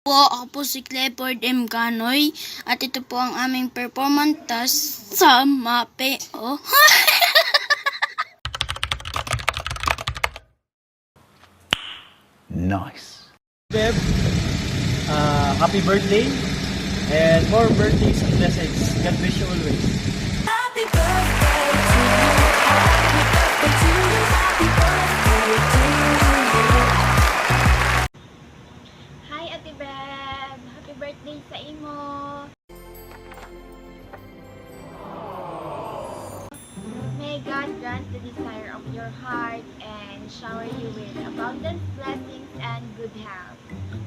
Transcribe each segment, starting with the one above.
Ako po si Clifford M. Canoy at ito po ang aming performance sa MAPE. Nice. Beb, happy birthday and more birthdays and blessings. God bless you always. Happy birthday to you. Happy birthday to you. Happy birthday to you. Hi, Ate Beb! Happy birthday sa imo! May God grant the desire of your heart and shower you with abundant blessings and good health.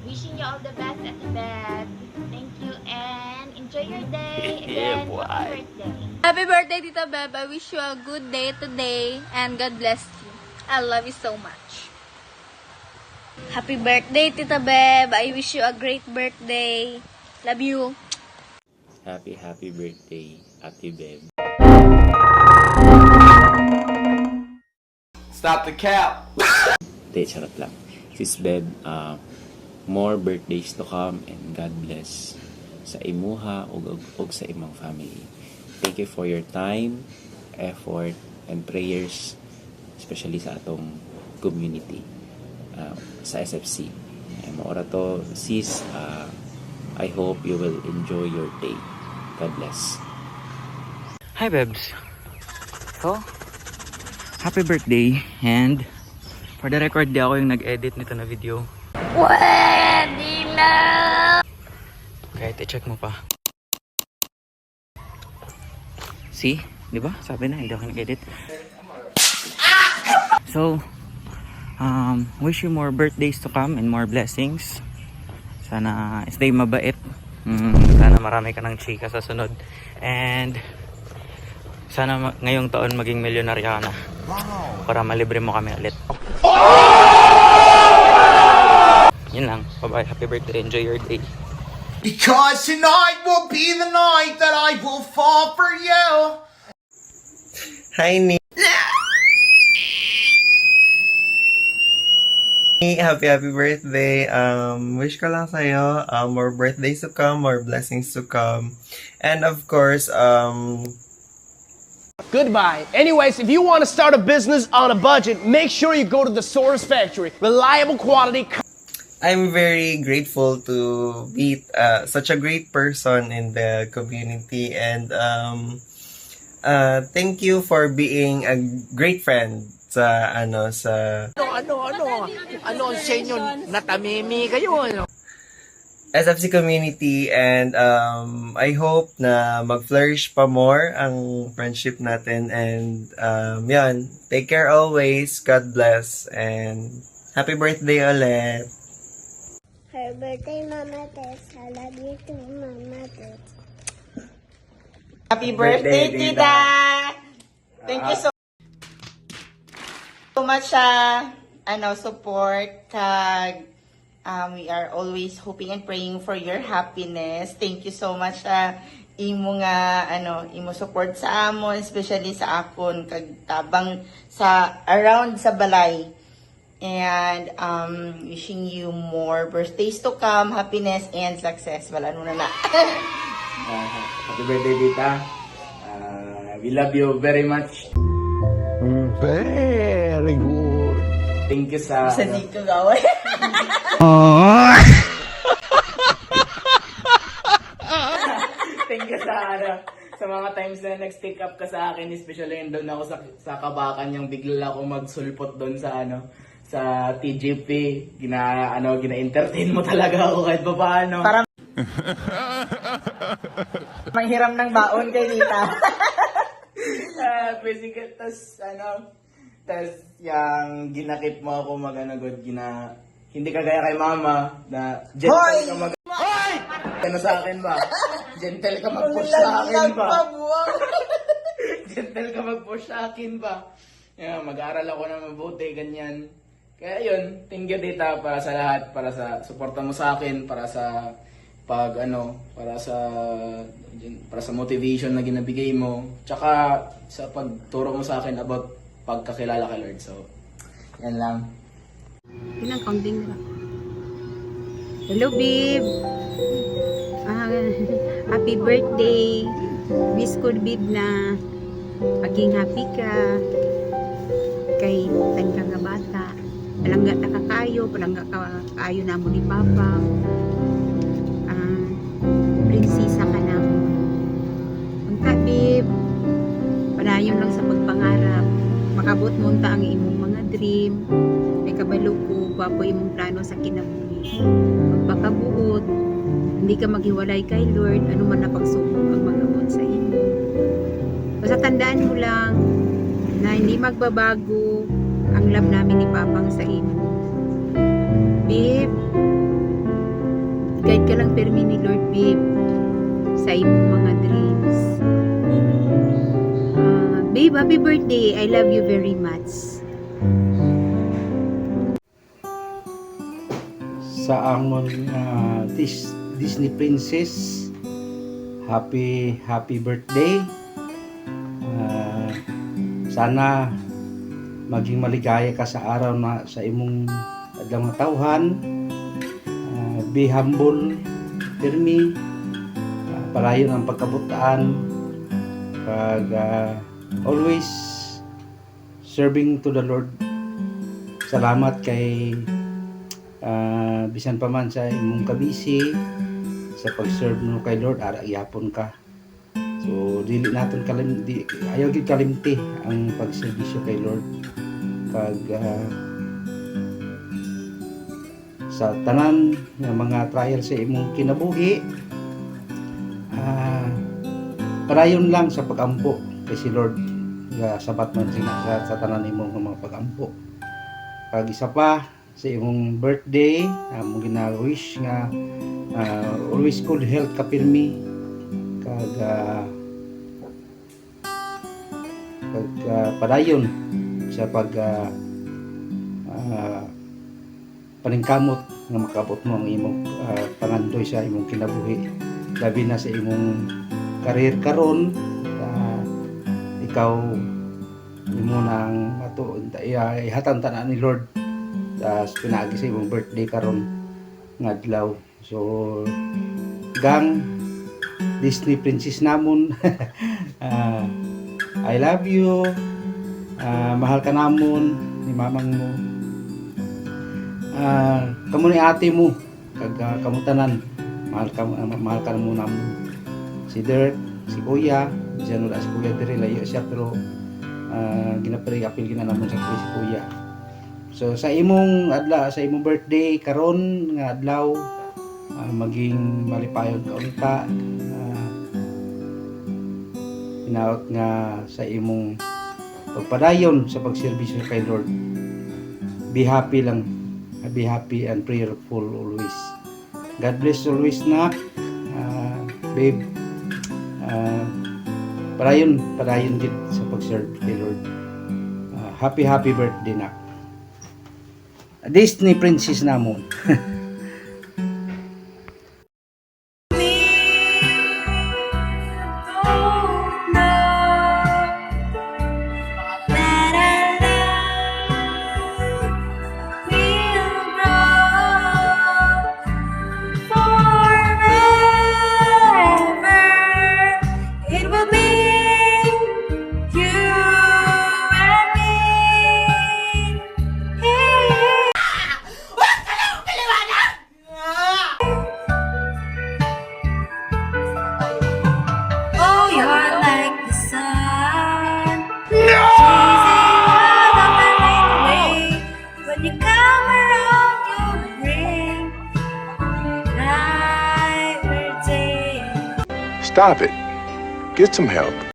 Wishing you all the best, Ate Beb. Thank you and enjoy your day. Again, happy birthday. Happy birthday, Tita Beb. I wish you a good day today and God bless you. I love you so much. Happy birthday, Tita Beb. I wish you a great birthday. Love you. Happy birthday, Ate Beb. Stop the cap. Hindi, charot lang. Sis Beb, more birthdays to come and God bless sa imuha ug sa imong family. Thank you for your time, effort, and prayers, especially sa atong community, sa SFC. Maora to, sis, I hope you will enjoy your day. God bless. Hi Bebs. So, happy birthday, and for the record, di ako yung nag-edit nito na video. Pwede na! Kahit i-check mo pa. See? Di ba? Sabi na, hindi ako nag-edit. So, wish you more birthdays to come and more blessings. Sana stay mabait. Sana marami ka ng chika sa sunod. And sana ngayong taon maging milyonarya ka na. Para malibre mo kami ulit. Yun lang. Bye-bye. Happy birthday. Enjoy your day. Because tonight will be the night that I will fall for you. Hi, Ni. Happy birthday. Wish ko lang sa'yo, more birthdays to come, more blessings to come. And of course, Goodbye. Anyways, if you want to start a business on a budget, make sure you go to the Source Factory. Reliable quality. I'm very grateful to meet such a great person in the community, and thank you for being a great friend sa ano ang sa inyo natamimi kayo SFC community, and I hope na mag-flourish pa more ang friendship natin, and yan, take care always, God bless, and happy birthday ulit. Happy birthday, Mama Tess. I love you too, Mama Tess. Happy birthday, Tita! Thank you so much sa support. We are always hoping and praying for your happiness. Thank you so much sa imo nga imo support sa amon, especially sa akon kag tabang sa around sa balay. And wishing you more birthdays to come, happiness and success. Wala na. Happy birthday, Tita. We love you very much. Very good. Thank you sa dito gawin. Thank you sa mga times na nag-stick up ka sa akin, especially yung doon ako sa Kabakan, yung bigla ako magsulpot doon sa sa TGP. Gina-entertain mo talaga ako kahit paano. Para manghiram ng baon kay Tita. Physical, tas yung ginakip mo ako hindi ka gaya kay mama na gentle ka sa akin ba? Gentle ka mag-push sa akin ba? Gentle ka mag-push sa akin ba? Yeah, mag-aaral ako na mabuti, ganyan. Kaya yun, thank you, Tita, para sa lahat, para sa suporta mo sa akin, para sa para sa motivation na ginabigay mo, tsaka sa pagturo mo sa akin about pagkakilala kay Lord. So, yan lang. Ilang counting nila? Hello, babe. Ah, happy birthday. Wish ko, babe, na maging happy ka. Kay tangka nga bata. Palangga ta ka kayo, palangga ka kayo na mo ni Papa. Prinsesa ka na mo. Unta, babe. Panayon lang sa pagpangarap. Makabot mo unta ang imong mga dream. May kabalo ko, gwapo imong plano sa kinabuhi. Magpakabuot, hindi ka maghiwalay kay Lord, ano man na pagsubok ang mag-abot sa imo. Basta tandaan mo lang na hindi magbabago ang love namin ni Papang sa imo. Babe, guide ka lang permi ni Lord, babe, sa imong mga dreams. Babe, happy birthday. I love you very much. Sa amon Disney Princess, happy birthday. Sana maging maligaya ka sa araw na sa imong adlang matawhan. Be humble, firme, palayon ang pagkabutaan, pag always serving to the Lord. Salamat kay bisan pa man sa imong kabisi sa pag-serve mo kay Lord, ara gyapon ka. So dili naton ayaw gid kalimti ang pagserbisyo kay Lord. Kag sa tanan nga mga trial sa imong kinabuhi, parayon lang sa pagampo kay si Lord nga sabat man sa tanan imong mga pagampo. Kag isa pa sa imong birthday, mo gina-wish nga always good health ka pirmi, kag padayon sa pag paningkamot nga makabot mo ang imong pangandoy sa imong kinabuhi, labi na sa imong career karon. Ikaw imo nang matuon ihatang tanan ni Lord tas pinaagi sa imong birthday karon nga adlaw. So gang Disney Princess namon, I love you. Mahal ka namon ni mamang mo, kamo ni ate mo, kag kamutanan mahal ka mo namon. Si Dirk, si Kuya, diyan wala si Kuya diri, layo siya pero apil gina namon sa si Kuya. So sa imong adlaw, sa imong birthday karon nga adlaw, maging malipayon ka unta. Hinaot nga sa imong pagpadayon sa pagserbisyo kay Lord. Be happy lang. Be happy and prayerful always. God bless always, na babe. Padayon gid sa pagserve kay Lord. Happy birthday, na Disney Princess namon. Stop it. Get some help.